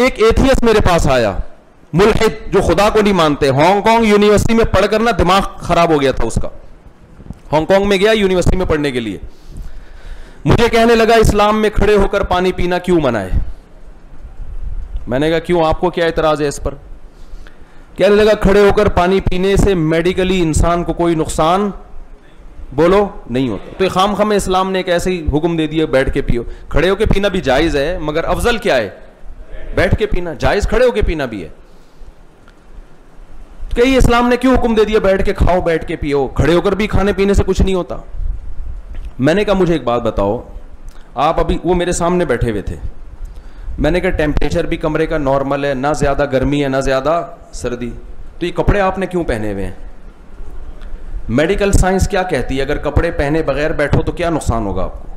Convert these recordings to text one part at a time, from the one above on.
ایک ایتھیسٹ میرے پاس آیا, ملحد جو خدا کو نہیں مانتے, ہانگ کانگ یونیورسٹی میں پڑھ کر نا دماغ خراب ہو گیا تھا اس کا, ہانگ کانگ میں گیا یونیورسٹی میں پڑھنے کے لیے, مجھے کہنے لگا اسلام میں کھڑے ہو کر پانی پینا کیوں منع ہے. میں نے کہا کیوں, آپ کو کیا اعتراض ہے اس پر؟ کہنے لگا کھڑے ہو کر پانی پینے سے میڈیکلی انسان کو کوئی نقصان بولو نہیں ہوتا. تو خام خام اسلام نے ایک ایسے ہی حکم دے دیا بیٹھ کے پیو. کھڑے ہو کے پینا بھی جائز ہے, مگر افضل کیا ہے؟ بیٹھ کے پینا. جائز کھڑے ہو کے پینا بھی ہے. کہ اسلام نے کیوں حکم دے دیا بیٹھ کے کھاؤ, بیٹھ کے پیو, کھڑے ہو کر بھی کھانے پینے سے کچھ نہیں ہوتا. میں نے کہا مجھے ایک بات بتاؤ, آپ ابھی, وہ میرے سامنے بیٹھے ہوئے تھے, میں نے کہا ٹیمپریچر بھی کمرے کا نارمل ہے, نہ زیادہ گرمی ہے نہ زیادہ سردی, تو یہ کپڑے آپ نے کیوں پہنے ہوئے ہیں؟ میڈیکل سائنس کیا کہتی ہے, اگر کپڑے پہنے بغیر بیٹھو تو کیا نقصان ہوگا آپ کو؟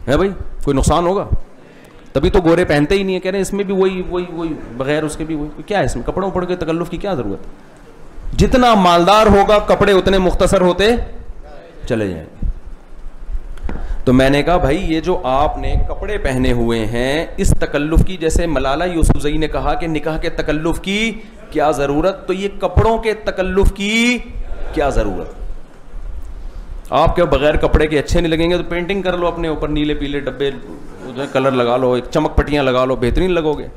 ہے بھائی, کوئی نقصان ہوگا؟ تبھی تو گورے پہنتے ہی نہیں ہے, کہہ رہے ہیں اس میں بھی وہی بغیر اس کے بھی وہی, کیا ہے اس میں کپڑوں پڑ کے تکلف کی کیا ضرورت ہے؟ جتنا مالدار ہوگا کپڑے اتنے مختصر ہوتے چلے جائیں گے. تو میں نے کہا بھائی یہ جو آپ نے کپڑے پہنے ہوئے ہیں اس تکلف کی, جیسے ملالہ یوسفزئی نے کہا کہ نکاح کے تکلف کی کیا ضرورت, تو یہ کپڑوں کے تکلف کی کیا ضرورت؟ آپ کے بغیر کپڑے کے اچھے نہیں لگیں گے تو پینٹنگ کر لو اپنے اوپر, نیلے پیلے ڈبے کلر لگا لو, ایک چمک پٹیاں لگا لو, بہترین لگو گے.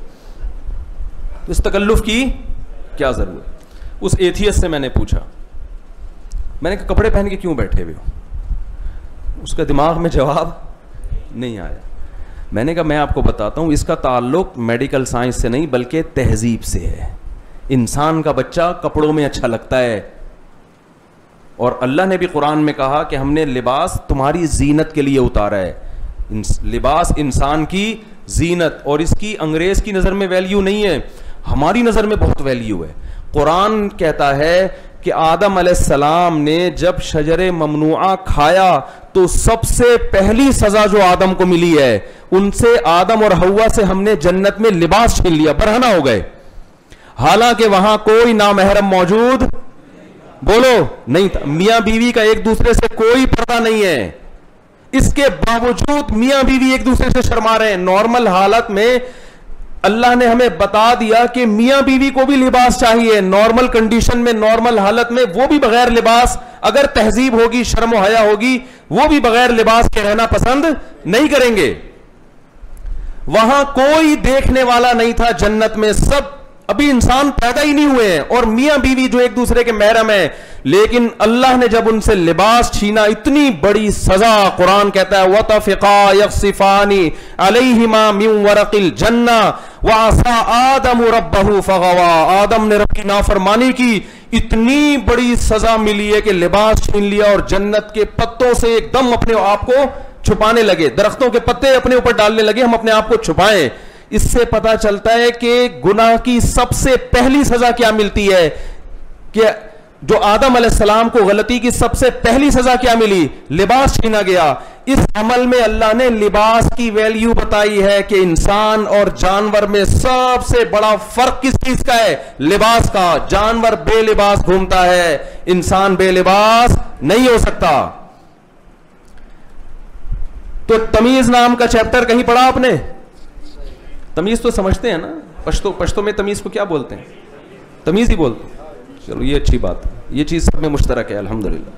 اس تکلف کی کیا ضرورت؟ اس ایتھیسٹ سے میں نے پوچھا, میں نے کہا کپڑے پہن کے کیوں بیٹھے ہوئے ہو؟ اس کا دماغ میں جواب نہیں آیا. میں نے کہا میں آپ کو بتاتا ہوں, اس کا تعلق میڈیکل سائنس سے نہیں بلکہ تہذیب سے ہے. انسان کا بچہ کپڑوں میں اچھا لگتا ہے, اور اللہ نے بھی قرآن میں کہا کہ ہم نے لباس تمہاری زینت کے لیے اتارا ہے. لباس انسان کی زینت, اور اس کی انگریز کی نظر میں ویلیو نہیں ہے, ہماری نظر میں بہت ویلیو ہے. قرآن کہتا ہے کہ آدم علیہ السلام نے جب شجر ممنوعہ کھایا تو سب سے پہلی سزا جو آدم کو ملی ہے, ان سے آدم اور حوا سے ہم نے جنت میں لباس چھین لیا, برہنہ ہو گئے. حالانکہ وہاں کوئی نامحرم موجود بولو نہیں تھا, میاں بیوی کا ایک دوسرے سے کوئی پردہ نہیں ہے. اس کے باوجود میاں بیوی ایک دوسرے سے شرما رہے ہیں. نارمل حالت میں اللہ نے ہمیں بتا دیا کہ میاں بیوی کو بھی لباس چاہیے, نارمل کنڈیشن میں, نارمل حالت میں وہ بھی بغیر لباس, اگر تہذیب ہوگی, شرم و حیا ہوگی, وہ بھی بغیر لباس کے رہنا پسند نہیں کریں گے. وہاں کوئی دیکھنے والا نہیں تھا جنت میں, سب ابھی انسان پیدا ہی نہیں ہوئے ہیں, اور میاں بیوی جو ایک دوسرے کے محرم ہیں. لیکن اللہ نے جب ان سے لباس چھینا, اتنی بڑی سزا. قرآن کہتا ہے وَطَفِقَا يَخْصِفَانِ عَلَيْهِمَا مِنْ وَرَقِ الْجَنَّةِ وَعَصَىٰ آدَمُ رَبَّهُ فَغَوَىٰ. آدم نے رب کی نافرمانی کی, اتنی بڑی سزا ملی ہے کہ لباس چھین لیا, اور جنت کے پتوں سے ایک دم اپنے آپ کو چھپانے لگے, درختوں کے پتے اپنے اوپر ڈالنے لگے, ہم اپنے آپ کو چھپائیں. اس سے پتا چلتا ہے کہ گناہ کی سب سے پہلی سزا کیا ملتی ہے, کہ جو آدم علیہ السلام کو غلطی کی سب سے پہلی سزا کیا ملی, لباس چھینا گیا. اس عمل میں اللہ نے لباس کی ویلیو بتائی ہے کہ انسان اور جانور میں سب سے بڑا فرق کس چیز کا ہے, لباس کا. جانور بے لباس گھومتا ہے, انسان بے لباس نہیں ہو سکتا. تو تمیز نام کا چیپٹر کہیں پڑھا آپ نے؟ تمیز تو سمجھتے ہیں نا, پشتو میں تمیز کو کیا بولتے ہیں؟ تمیز ہی بولتے ہیں. چلو یہ اچھی بات ہے, یہ چیز سب میں مشترک ہے الحمدللہ.